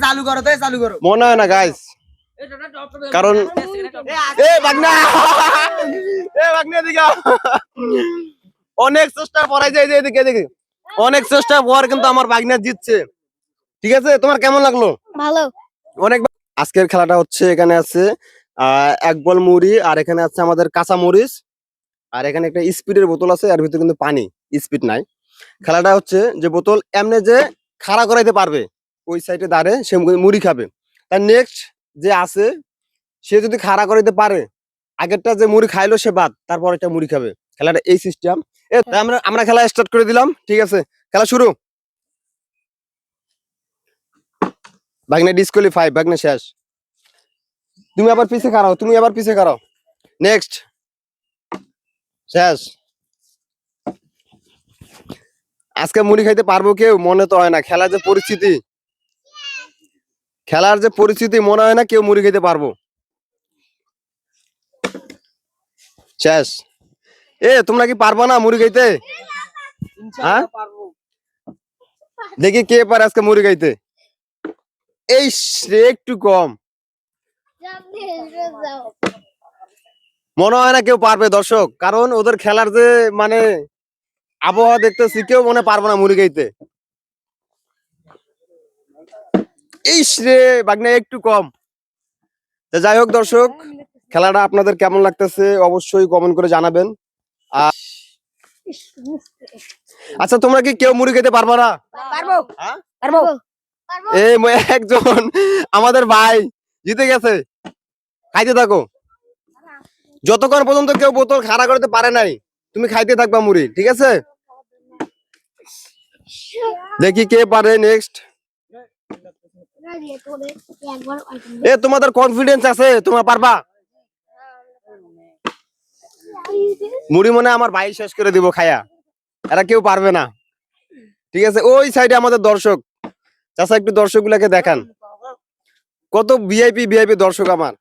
চালু করো তো, চালু করো। মনে হয় না গাইস, কারণ অনেক চেষ্টা পড়াই যায় যে এদিকে এদিকে, অনেক চেষ্টা পর কিন্তু আমার বাগনা জিতছে। ঠিক আছে, তোমার কেমন লাগলো? ভালো। অনেক। আজকের খেলাটা হচ্ছে, এখানে আছে এক বল মুড়ি, আর এখানে আছে আমাদের কাঁচা মরিচ, আর এখানে একটা স্পিডের বোতল আছে, এর ভিতরে কিন্তু পানি, স্পিড নাই। খেলাটা হচ্ছে যে বোতল এমনি যে খাড়া করাইতে পারবে ওই সাইডে দাঁড়ে সে মুড়ি খাবে, তার নেক্সট যে আছে সে যদি খাড়া করাইতে পারে, আগেরটা যে মুড়ি খাইলো সে বাদ, তারপর একটা মুড়ি খাবে। খেলাটা এই সিস্টেম। আমরা খেলা স্টার্ট করে দিলাম। ঠিক আছে, খেলা শুরু। ভাগনা ডিসকোয়ালিফাই, ভাগনা শেষ। তুমি আবার পিছে খাড়াও, তুমি আবার পিছে খাড়াও। নেক্সট, শেষ। আজকে মুড়ি খাইতে পারবো কেউ? মনে তো হয় না। খেলার যে পরিস্থিতি, খেলার যে পরিস্থিতি, মনে হয় না কেউ মুড়ি খাইতে পারবো। শেষ। তোমরা কি পারবো না মুড়ি খাইতে? হ্যাঁ, দেখি কে পারে আজকে মুড়ি খাইতে। এই একটু কম, মনে হয় না কেউ পারবে দর্শক, কারণ ওদের খেলার যে মানে আবহাওয়া দেখতেছি, কেউ মনে পারবো না মুড়ি খাইতে। এই বাগনা একটু কম। যাই হোক দর্শক, খেলাটা আপনাদের কেমন লাগতেছে অবশ্যই কমেন্ট করে জানাবেন। আচ্ছা, তোমরা কি কেউ মুড়ি খেতে পারবো না? পারবো। হ্যাঁ? পারবো। একজন আমাদের ভাই জিতে গেছে, খাইতে থাকো। যতক্ষণ পর্যন্ত কেউ বোতল খাড়া করতে পারে নাই, তুমি খাইতে থাকবা মুড়ি। ঠিক আছে, দেখি কে পারে নেক্সট। তোমাদের কনফিডেন্স আছে, তোমরা পারবা? মুড়ি মনে আমার ভাই শেষ করে দিব খায়া, এরা কেউ পারবে না। ঠিক আছে, ওই সাইডে আমাদের দর্শক চাচা, একটু দর্শক গুলাকে দেখান, কত ভিআইপি ভিআইপি দর্শক আমার।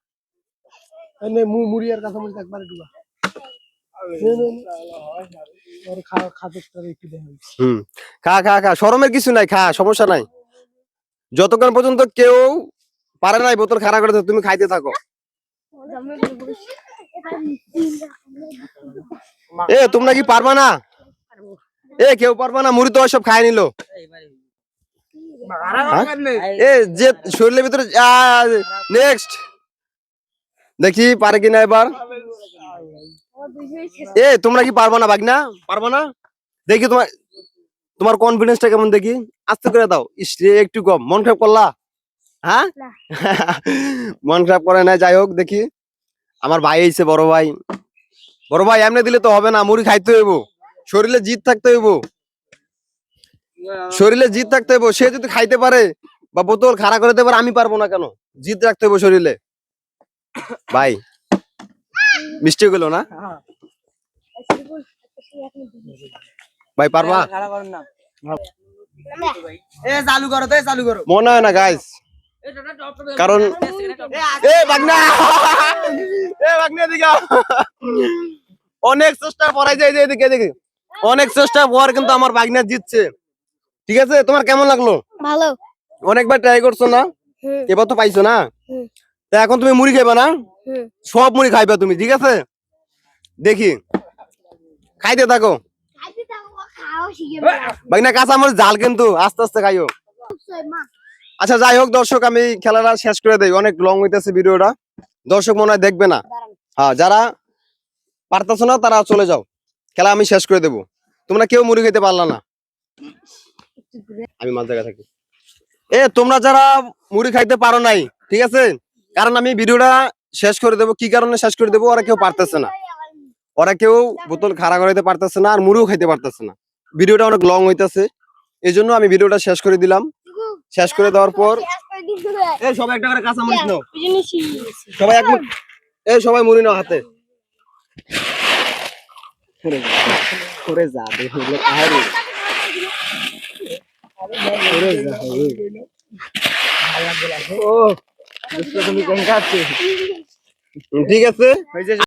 খা খা খা, শরমের কিছু নাই, খা, সমস্যা নাই। যতক্ষণ পর্যন্ত কেউ পারে নাই বোতল খাড়া করে, তুমি খাইতে থাকো। তোমরা কি পারবা না? কেউ পারবা না? মুড়ি তো সব খাই নিল। যে শরীরের ভিতরে নেক্সট, দেখি পারে কিনা এবার। তোমরা কি পারবা না বাগনা? পারবা না? দেখি তোমার কনফিডেন্সটা কেমন, দেখি। আস্তে করে দাও। একটু কম। মন খারাপ করলা? হ্যাঁ, মন খারাপ করে না। যাই হোক, দেখি আমার ভাই এসে, বড় ভাই। বড় ভাই, এমনি দিলে তো হবে না, মুড়ি খাইতে হইব, শরীরে জিত থাকতে হইব, শরীরে জিত থাকতে হইব। সে যদি খাইতে পারে বা বোতল খাড়া করে দিতে পারে, আমি পারবো না কেন? জিত রাখতে হইব শরীরে। ভাই, মিস্টেক হলো না ভাই? পারবা? চালু করো তো, চালু করো। মনে হয় না গাইস, কারণ অনেক চেষ্টা পড়াই যায় যে এদিকে এদিকে, অনেক চেষ্টা পর কিন্তু আমার বাগনা জিতছে। ঠিক আছে, তোমার কেমন লাগলো? ভালো। অনেকবার ট্রাই করছো না, এবার তো পাইছো না। তা এখন তুমি মুড়ি খাইবা না? সব মুড়ি খাইবা তুমি। ঠিক আছে, দেখি, খাইতে থাকো বাগনা। কাঁচা মরিচ ঝাল কিন্তু, আস্তে আস্তে খাইও। আচ্ছা, যাই হোক দর্শক, আমি খেলাটা শেষ করে দেই, অনেক লং হইতেছে ভিডিওটা, দর্শক মনে হয় দেখবে না। হ্যাঁ, যারা পারতেছো না তারা চলে যাও, খেলা আমি শেষ করে দেবো। তোমরা কেউ মুড়ি খেতে পারলা না, আমি মাঝ জায়গা থাকি। তোমরা যারা মুড়ি খাইতে পারো নাই, ঠিক আছে, কারণ আমি ভিডিওটা শেষ করে দেবো। কি কারণে শেষ করে দেবো? ওরা কেউ পারতেছে না, ওরা কেউ বোতল খাড়া করাইতে পারতেছে না, আর মুড়িও খাইতে পারতেছে না। ভিডিওটা অনেক লং হইতেছে, এই জন্য আমি ভিডিওটা শেষ করে দিলাম। শেষ করে দেওয়ার পর সবাই একটা করে কাঁচা মরিচ নাও, সবাই সবাই মুড়ি নাও হাতে। ঠিক আছে।